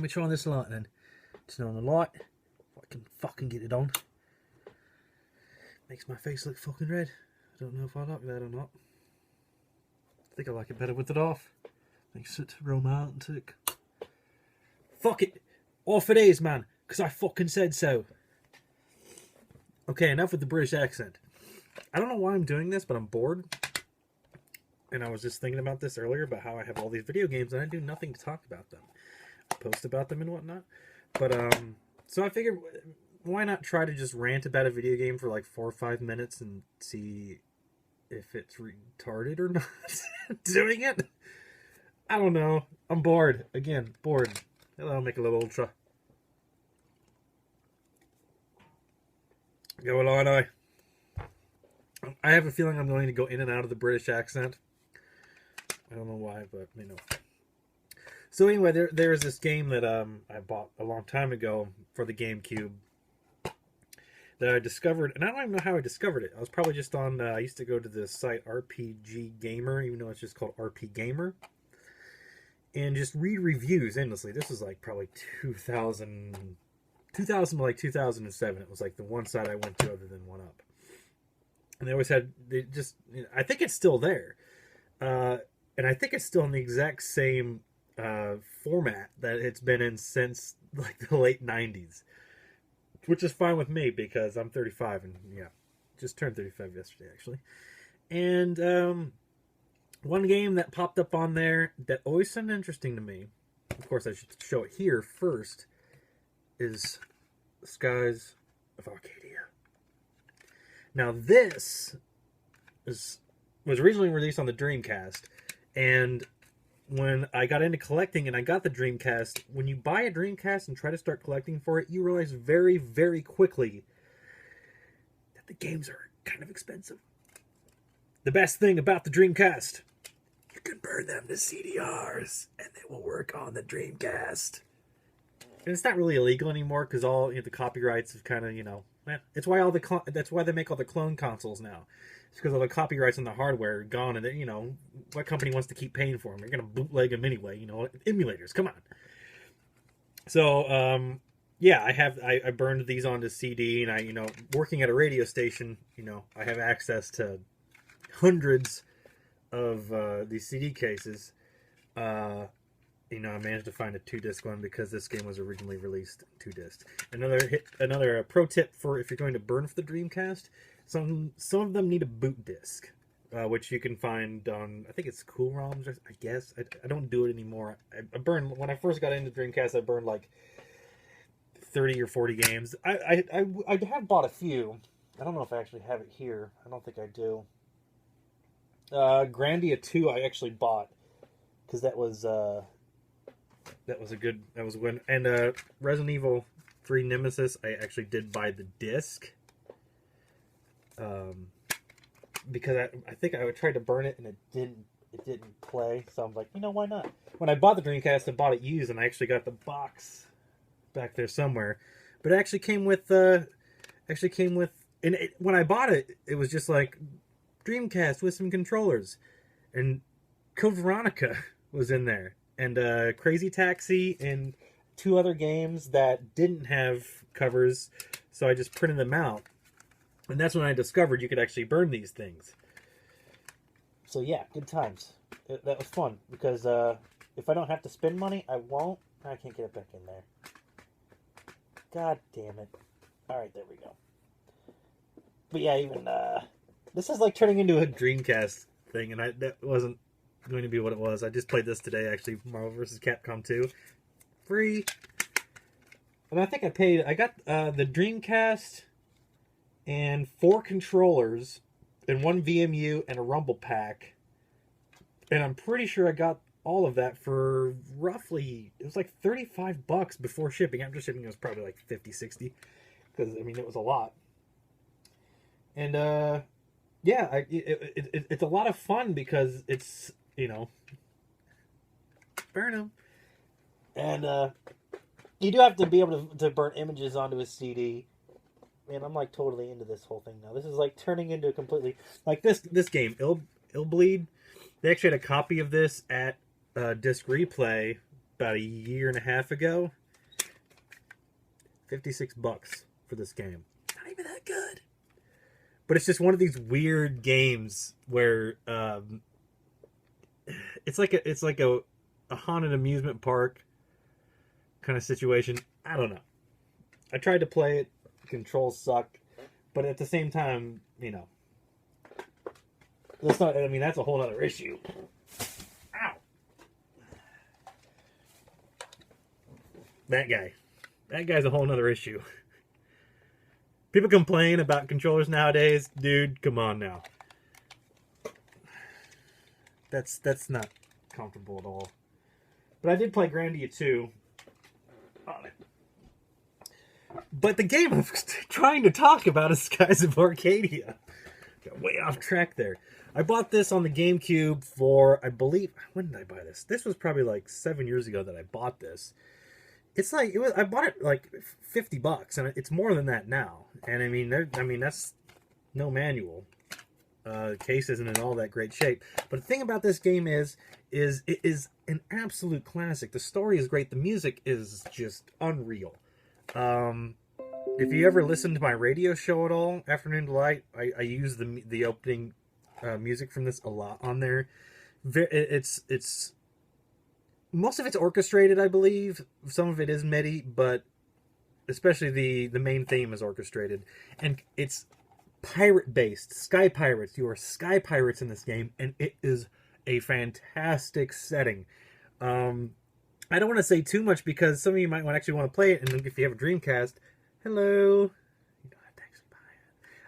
me try this light then. Turn on the light. If I can fucking get it on. Makes my face look fucking red. I don't know if I like that or not. I think I like it better with it off. Makes it romantic. Fuck it. Off it is, man. Because I fucking said so. Okay, enough with the British accent. I don't know why I'm doing this, but I'm bored. And I was just thinking about this earlier, about how I have all these video games and I do nothing to talk about them. I post about them and whatnot. But, so I figured, why not try to just rant about a video game for like 4 or 5 minutes and see if it's retarded or not doing it? I don't know. I'm bored. Again, bored. I'll make a little ultra. Go along, I have a feeling I'm going to go in and out of the British accent. I don't know why, but you know. So anyway, there's this game that I bought a long time ago for the GameCube that I discovered, and I don't even know how I discovered it. I was probably just on. I used to go to the site RPG Gamer, even though it's just called RP Gamer, and just read reviews endlessly. This was like probably 2000 to like 2007. It was like the one site I went to other than 1UP. And they always had, I think it's still there. And I think it's still in the exact same format that it's been in since like the late 90s. Which is fine with me because I'm 35 and yeah, just turned 35 yesterday actually. And one game that popped up on there that always sounded interesting to me, of course I should show it here first, is Skies of Arcadia. Now this was originally released on the Dreamcast, and when I got into collecting and I got the Dreamcast, when you buy a Dreamcast and try to start collecting for it, you realize very, very quickly that the games are kind of expensive. The best thing about the Dreamcast, you can burn them to CDRs and they will work on the Dreamcast. And it's not really illegal anymore because all the copyrights have kind of, it's why that's why they make all the clone consoles now. It's because all the copyrights on the hardware are gone, and what company wants to keep paying for them? You're gonna bootleg them anyway. Emulators. Come on. So yeah, I burned these onto CD, and I working at a radio station, I have access to hundreds of these CD cases. I managed to find a 2-disc one because this game was originally released 2-disc. Another pro tip for if you're going to burn for the Dreamcast, some of them need a boot disc, which you can find on, I think it's Cool ROMs, I guess. I don't do it anymore. I burned, when I first got into Dreamcast, I burned like 30 or 40 games. I have bought a few. I don't know if I actually have it here. I don't think I do. Grandia 2 I actually bought because that was when, and Resident Evil 3 Nemesis I actually did buy the disc, because I think I tried to burn it and it didn't play, so I'm like, why not? When I bought the Dreamcast, I bought it used, and I actually got the box back there somewhere, but it actually came with and when I bought it, it was just like Dreamcast with some controllers, and Code Veronica was in there, and Crazy Taxi, and 2 other games that didn't have covers, so I just printed them out. And that's when I discovered you could actually burn these things. So yeah, good times. That was fun, because if I don't have to spend money, I won't. I can't get it back in there. God damn it. Alright, there we go. But yeah, even, this is like turning into a Dreamcast thing, and that wasn't going to be what it was. I just played this today, actually, Marvel vs. Capcom 2. Free. And I think I got the Dreamcast and 4 controllers and 1 VMU and a Rumble pack. And I'm pretty sure I got all of that for roughly, it was like $35 before shipping. After shipping, it was probably like 50, 60. Because, it was a lot. And, yeah, it's a lot of fun because it's, burn them. And you do have to be able to burn images onto a CD. Man, I'm like totally into this whole thing now. This is like turning into a completely, like this game, Ill Bleed. They actually had a copy of this at Disc Replay about a year and a half ago. $56 for this game. Not even that good. But it's just one of these weird games where it's like a haunted amusement park kind of situation. I don't know. I tried to play it. The controls suck. But at the same time, you know, that's not. I mean, that's a whole other issue. Ow. That guy. That guy's a whole other issue. People complain about controllers nowadays. Dude, come on now. That's not comfortable at all. But I did play Grandia 2 on it. But the game I'm trying to talk about is Skies of Arcadia. Got way off track there. I bought this on the GameCube for, I believe, when did I buy this? This was probably like 7 years ago that I bought this. It's like, I bought it like $50, and it's more than that now. And I mean, that's no manual. Case isn't in all that great shape. But the thing about this game is it is an absolute classic. The story is great. The music is just unreal. If you ever listen to my radio show at all, Afternoon Delight, I use the opening music from this a lot on there. It's most of it's orchestrated, I believe. Some of it is MIDI, but especially the main theme is orchestrated, and it's pirate-based. Sky pirates. You are sky pirates in this game, and it is a fantastic setting. I don't want to say too much because some of you might actually want to play it, and if you have a Dreamcast, hello. You don't have to actually buy it.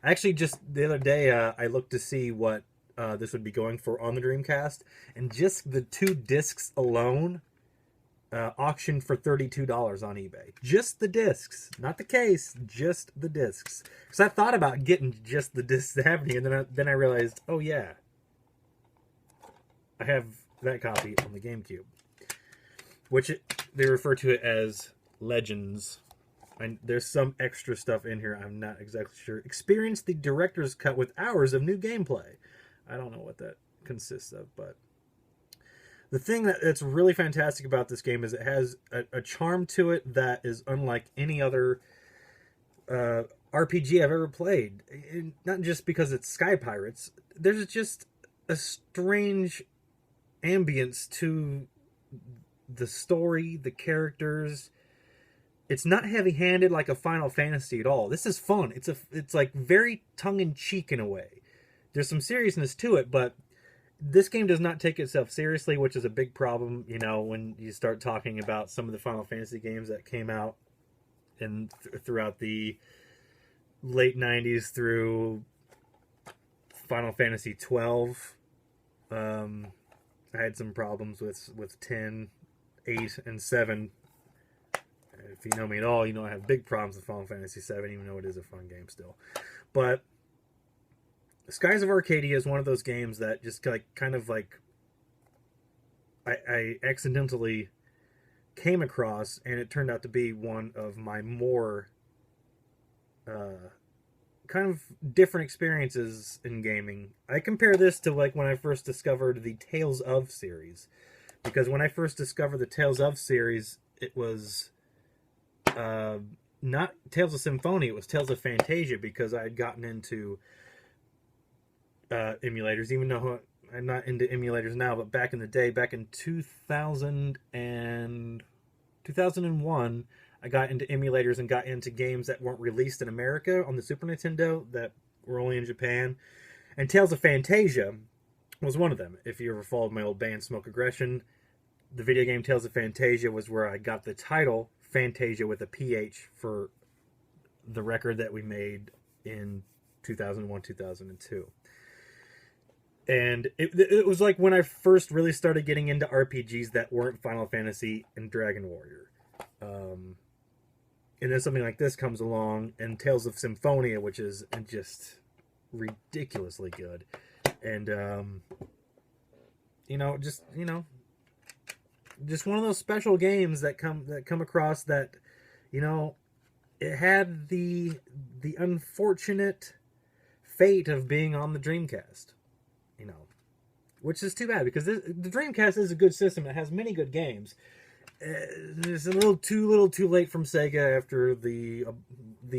I actually just the other day I looked to see what this would be going for on the Dreamcast, and just the 2 discs alone auctioned for $32 on eBay. Just the discs, not the case, just the discs. Because I thought about getting just the discs that have any, and then I realized, oh yeah, I have that copy on the GameCube, which they refer to it as Legends. And there's some extra stuff in here. I'm not exactly sure. Experience the director's cut with hours of new gameplay. I don't know what that consists of, but the thing that's really fantastic about this game is it has a charm to it that is unlike any other RPG I've ever played. And not just because it's Sky Pirates. There's just a strange ambience to the story, the characters. It's not heavy-handed like a Final Fantasy at all. This is fun. It's like very tongue-in-cheek in a way. There's some seriousness to it, but this game does not take itself seriously, which is a big problem, you know, when you start talking about some of the Final Fantasy games that came out throughout the late 90s through Final Fantasy 12. I had some problems with 10, 8, and 7. If you know me at all, you know I have big problems with Final Fantasy 7, even though it is a fun game still. But Skies of Arcadia is one of those games that just I accidentally came across, and it turned out to be one of my more kind of different experiences in gaming. I compare this to like when I first discovered the Tales of series, because when I first discovered the Tales of series, it was not Tales of Symphonia, it was Tales of Fantasia, because I had gotten into emulators, even though I'm not into emulators now, but back in the day, back in 2001, I got into emulators and got into games that weren't released in America on the Super Nintendo, that were only in Japan. And Tales of Fantasia was one of them. If you ever followed my old band, Smoke Aggression, the video game Tales of Fantasia was where I got the title Fantasia with a PH for the record that we made in 2001, 2002. And it was like when I first really started getting into RPGs that weren't Final Fantasy and Dragon Warrior. And then something like this comes along, and Tales of Symphonia, which is just ridiculously good. And, just one of those special games that come across that, it had the unfortunate fate of being on the Dreamcast. Which is too bad, because the Dreamcast is a good system. It has many good games. it's a little too late from Sega after the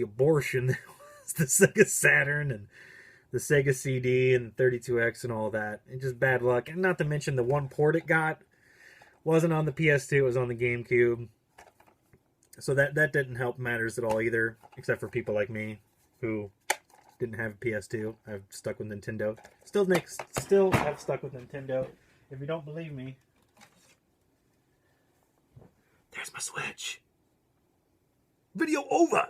abortion that was the Sega Saturn and the Sega CD and 32X and all that. And just bad luck. And not to mention the one port it got wasn't on the PS2, it was on the GameCube. So that didn't help matters at all either, except for people like me who didn't have a PS2. I've stuck with Nintendo. Still have stuck with Nintendo. If you don't believe me, there's my Switch. Video over.